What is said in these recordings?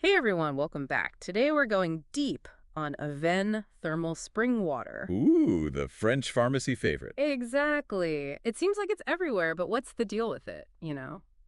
Hey everyone, welcome back. Today we're going deep on Avène thermal spring water. Ooh, the French pharmacy favorite. Exactly. It seems like it's everywhere, but what's the deal with it,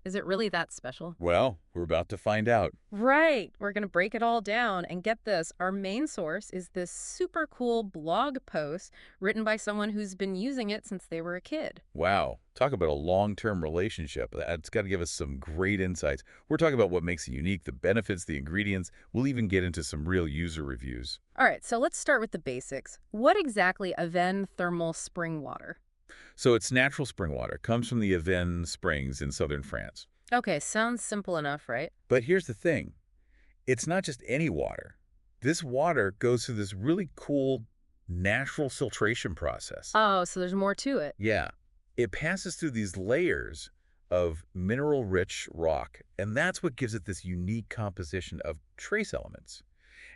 Is it really that special? Well, we're about to find out. Right. We're going to break it all down and get this. Our main source is this super cool blog post written by someone who's been using it since they were a kid. Wow, talk about a long-term relationship. That's got to give us some great insights. We're talking about what makes it unique, the benefits, the ingredients. We'll even get into some real user reviews. All right, so let's start with the basics. What exactly Avène thermal spring water? So it's natural spring water. Comes from the Avène Springs in southern France. Okay, sounds simple enough, right? But here's the thing. It's not just any water. This water goes through this really cool natural filtration process. Oh, so there's more to it. Yeah. It passes through these layers of mineral-rich rock, and that's what gives it this unique composition of trace elements.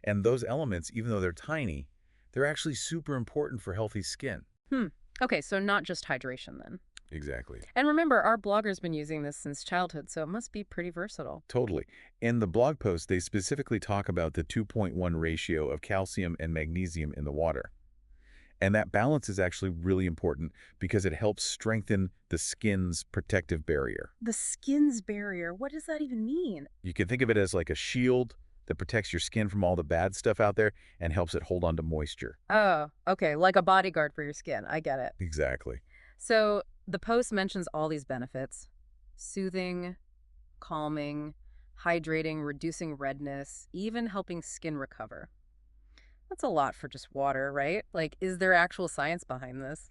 And those elements, even though they're tiny, they're actually super important for healthy skin. Hmm. Okay, so not just hydration then. Exactly. And remember, our blogger's been using this since childhood, so it must be pretty versatile. Totally. In the blog post, they specifically talk about the 2.1 ratio of calcium and magnesium in the water. And that balance is actually really important because it helps strengthen the skin's protective barrier. The skin's barrier, what does that even mean? You can think of it as like a shield that protects your skin from all the bad stuff out there and helps it hold on to moisture. Oh, okay, like a bodyguard for your skin. I get it. Exactly. So the post mentions all these benefits: soothing, calming, hydrating, reducing redness, even helping skin recover. That's a lot for just water, right? Like, is there actual science behind this?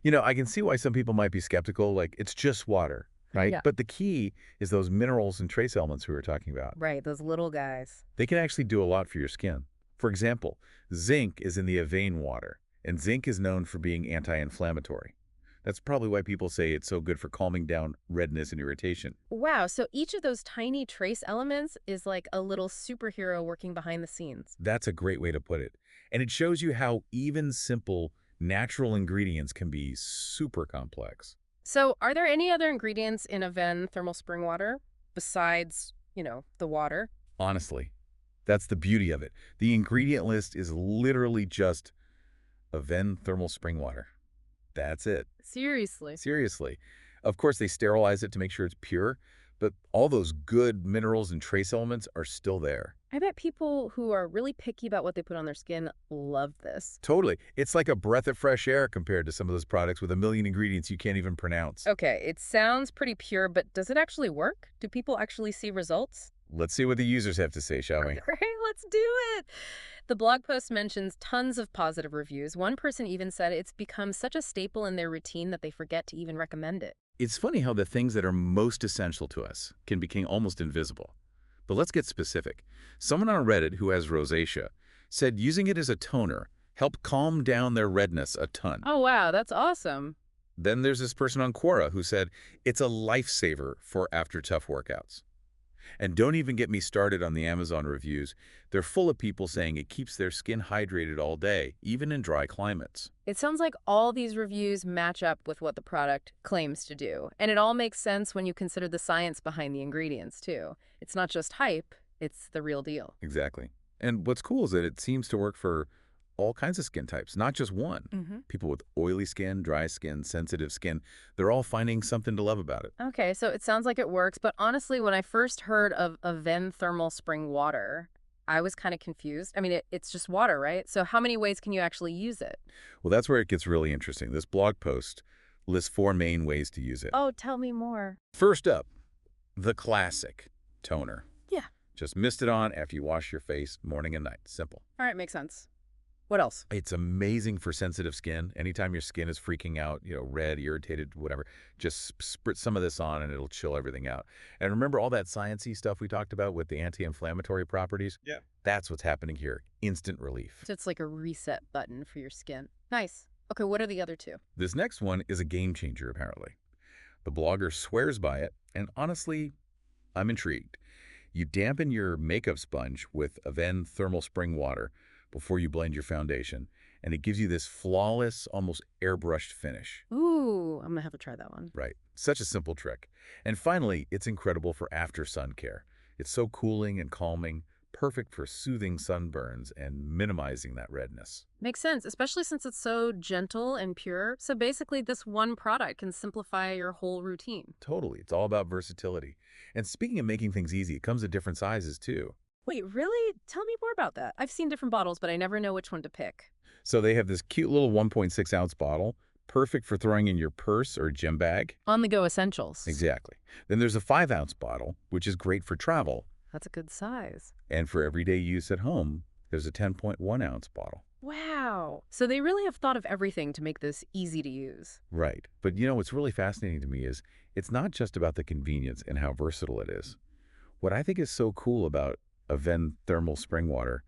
I can see why some people might be skeptical, like it's just water, right? Yeah. But the key is those minerals and trace elements we were talking about. Right, those little guys. They can actually do a lot for your skin. For example, zinc is in the Avène water, and zinc is known for being anti-inflammatory. That's probably why people say it's so good for calming down redness and irritation. Wow, so each of those tiny trace elements is like a little superhero working behind the scenes. That's a great way to put it. And it shows you how even simple, natural ingredients can be super complex. So, are there any other ingredients in Avène thermal spring water besides, the water? Honestly, that's the beauty of it. The ingredient list is literally just Avène thermal spring water. That's it. Seriously. Seriously. Of course, they sterilize it to make sure it's pure, but all those good minerals and trace elements are still there. I bet people who are really picky about what they put on their skin love this. Totally. It's like a breath of fresh air compared to some of those products with a million ingredients you can't even pronounce. Okay, it sounds pretty pure, but does it actually work? Do people actually see results? Let's see what the users have to say, shall we? Right, let's do it. The blog post mentions tons of positive reviews. One person even said it's become such a staple in their routine that they forget to even recommend it. It's funny how the things that are most essential to us can become almost invisible. But let's get specific. Someone on Reddit who has rosacea said using it as a toner helped calm down their redness a ton. Oh, wow, that's awesome. Then there's this person on Quora who said it's a lifesaver for after tough workouts. And don't even get me started on the Amazon reviews. They're full of people saying it keeps their skin hydrated all day, even in dry climates. It sounds like all these reviews match up with what the product claims to do. And it all makes sense when you consider the science behind the ingredients, too. It's not just hype, it's the real deal. Exactly. And what's cool is that it seems to work for all kinds of skin types, not just one. Mm-hmm. People with oily skin, dry skin, sensitive skin, they're all finding something to love about it. Okay, so it sounds like it works, but honestly, when I first heard of Avène thermal spring water, I was kind of confused. I mean, it's just water, right? So how many ways can you actually use it? Well, that's where it gets really interesting. This blog post lists 4 main ways to use it. Oh, tell me more. First up, the classic toner. Yeah. Just mist it on after you wash your face morning and night. Simple. All right, makes sense. What else? It's amazing for sensitive skin. Anytime your skin is freaking out, red, irritated, whatever, just spritz some of this on and it'll chill everything out. And remember all that sciencey stuff we talked about with the anti-inflammatory properties? Yeah. That's what's happening here. Instant relief. So it's like a reset button for your skin. Nice. Okay, what are the other two? This next one is a game changer, apparently. The blogger swears by it, and honestly, I'm intrigued. You dampen your makeup sponge with Avène thermal spring water before you blend your foundation, and it gives you this flawless, almost airbrushed finish. Ooh, I'm gonna have to try that one. Right. Such a simple trick. And finally, it's incredible for after sun care. It's so cooling and calming, perfect for soothing sunburns and minimizing that redness. Makes sense, especially since it's so gentle and pure. So basically, this one product can simplify your whole routine. Totally. It's all about versatility. And speaking of making things easy, it comes in different sizes too. Wait, really? Tell me more about that. I've seen different bottles, but I never know which one to pick. So they have this cute little 1.6-ounce bottle, perfect for throwing in your purse or gym bag. On the go essentials. Exactly. Then there's a 5-ounce bottle, which is great for travel. That's a good size. And for everyday use at home, there's a 10.1-ounce bottle. Wow. So they really have thought of everything to make this easy to use. Right. But you know, what's really fascinating to me is it's not just about the convenience and how versatile it is. What I think is so cool about Avène thermal spring water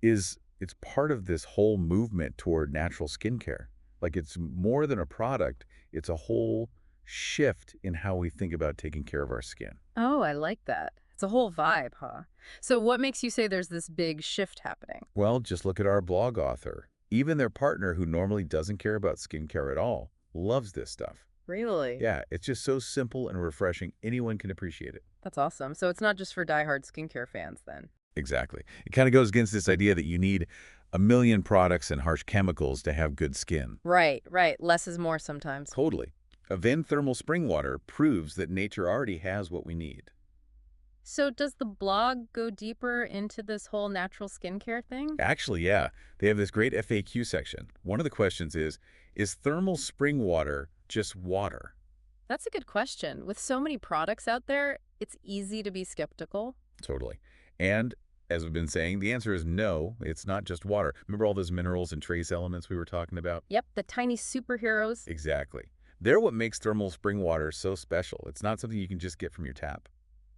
is it's part of this whole movement toward natural skincare. Like it's more than a product, it's a whole shift in how we think about taking care of our skin. Oh, I like that. It's a whole vibe, huh? So what makes you say there's this big shift happening? Well, just look at our blog author. Even their partner, who normally doesn't care about skincare at all, loves this stuff. Really? Yeah, it's just so simple and refreshing, anyone can appreciate it. That's awesome. So it's not just for diehard skincare fans then. Exactly. It kind of goes against this idea that you need a million products and harsh chemicals to have good skin. Right, right. Less is more sometimes. Totally. Avène thermal spring water proves that nature already has what we need. So does the blog go deeper into this whole natural skincare thing? Actually, yeah, they have this great FAQ section. One of the questions is thermal spring water just water? That's a good question. With so many products out there, it's easy to be skeptical. Totally. And as we've been saying, the answer is no, it's not just water. Remember all those minerals and trace elements we were talking about? Yep, the tiny superheroes. Exactly. They're what makes thermal spring water so special. It's not something you can just get from your tap.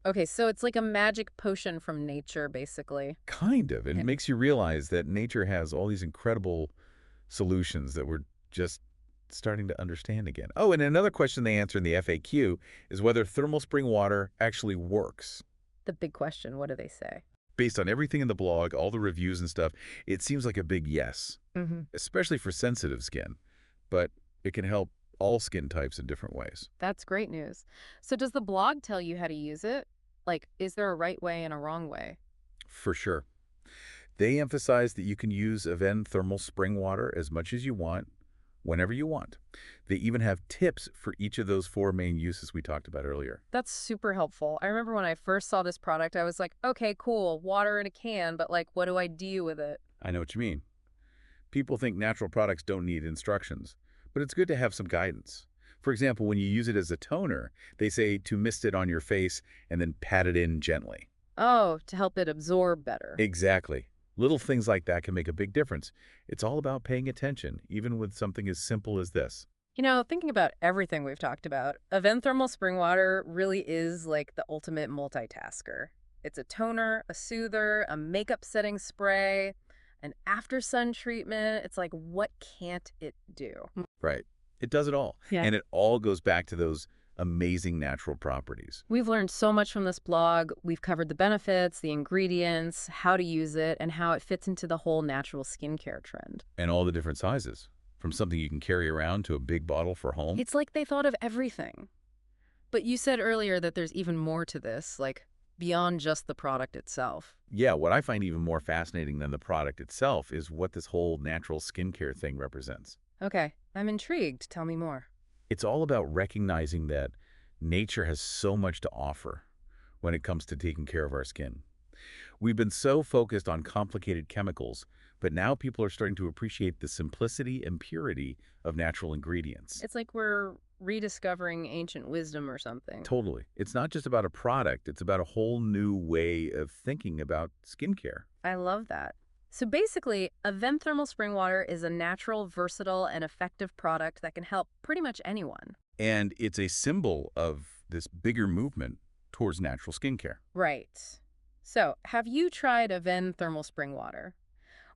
Okay, so it's like a magic potion from nature, basically. Kind of. It Okay. makes you realize that nature has all these incredible solutions that we're just starting to understand again. Oh, and another question they answer in the FAQ is whether thermal spring water actually works. The big question, what do they say? Based on everything in the blog, all the reviews and stuff, it seems like a big yes, Mm-hmm. especially for sensitive skin. But it can help all skin types in different ways. That's great news. So does the blog tell you how to use it? Like, is there a right way and a wrong way? For sure. They emphasize that you can use Avène thermal spring water as much as you want, whenever you want. They even have tips for each of those 4 main uses we talked about earlier. That's super helpful. I remember when I first saw this product, I was like, okay, cool, water in a can, but like, what do I do with it? I know what you mean. People think natural products don't need instructions, but it's good to have some guidance. For example, when you use it as a toner, they say to mist it on your face and then pat it in gently. Oh, to help it absorb better. Exactly. Little things like that can make a big difference. It's all about paying attention, even with something as simple as this. You know, thinking about everything we've talked about, Avène Thermal Spring Water really is like the ultimate multitasker. It's a toner, a soother, a makeup setting spray, an after sun treatment. It's like, what can't it do? Right. It does it all. Yeah. And it all goes back to those amazing natural properties. We've learned so much from this blog. We've covered the benefits, the ingredients, how to use it, and how it fits into the whole natural skincare trend. And all the different sizes, from something you can carry around to a big bottle for home. It's like they thought of everything. But you said earlier that there's even more to this, like beyond just the product itself. Yeah, what I find even more fascinating than the product itself is what this whole natural skincare thing represents. Okay, I'm intrigued. Tell me more. It's all about recognizing that nature has so much to offer when it comes to taking care of our skin. We've been so focused on complicated chemicals, but now people are starting to appreciate the simplicity and purity of natural ingredients. It's like we're rediscovering ancient wisdom or something. Totally. It's not just about a product, it's about a whole new way of thinking about skincare. I love that. So basically, Avène Thermal Spring Water is a natural, versatile, and effective product that can help pretty much anyone. And it's a symbol of this bigger movement towards natural skincare. Right. So, have you tried Avène Thermal Spring Water?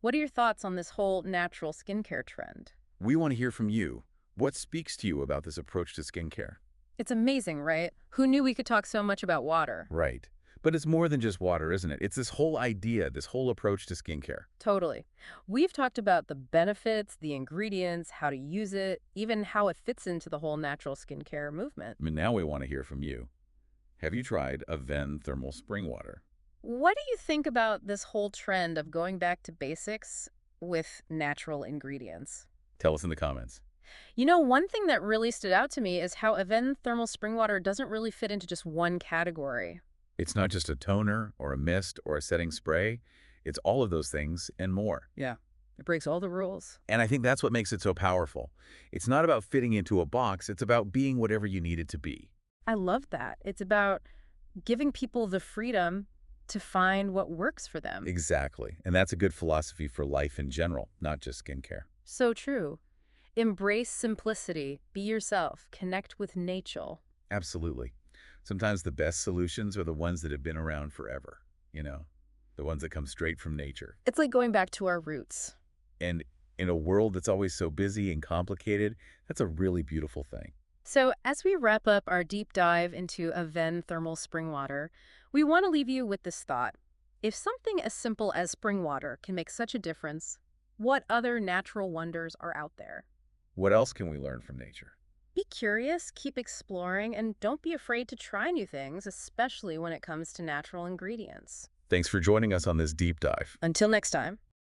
What are your thoughts on this whole natural skincare trend? We want to hear from you. What speaks to you about this approach to skincare? It's amazing, right? Who knew we could talk so much about water? Right. But it's more than just water, isn't it? It's this whole idea, this whole approach to skincare. Totally. We've talked about the benefits, the ingredients, how to use it, even how it fits into the whole natural skincare movement. I mean, now we want to hear from you. Have you tried Avène thermal spring water? What do you think about this whole trend of going back to basics with natural ingredients? Tell us in the comments. One thing that really stood out to me is how Avène thermal spring water doesn't really fit into just one category. It's not just a toner or a mist or a setting spray. It's all of those things and more. Yeah, it breaks all the rules. And I think that's what makes it so powerful. It's not about fitting into a box. It's about being whatever you need it to be. I love that. It's about giving people the freedom to find what works for them. Exactly. And that's a good philosophy for life in general, not just skincare. So true. Embrace simplicity, be yourself, connect with nature. Absolutely. Sometimes the best solutions are the ones that have been around forever, you know, the ones that come straight from nature. It's like going back to our roots. And in a world that's always so busy and complicated, that's a really beautiful thing. So, as we wrap up our deep dive into Avène thermal spring water, we want to leave you with this thought. If something as simple as spring water can make such a difference, what other natural wonders are out there? What else can we learn from nature? Be curious, keep exploring, and don't be afraid to try new things, especially when it comes to natural ingredients. Thanks for joining us on this deep dive. Until next time.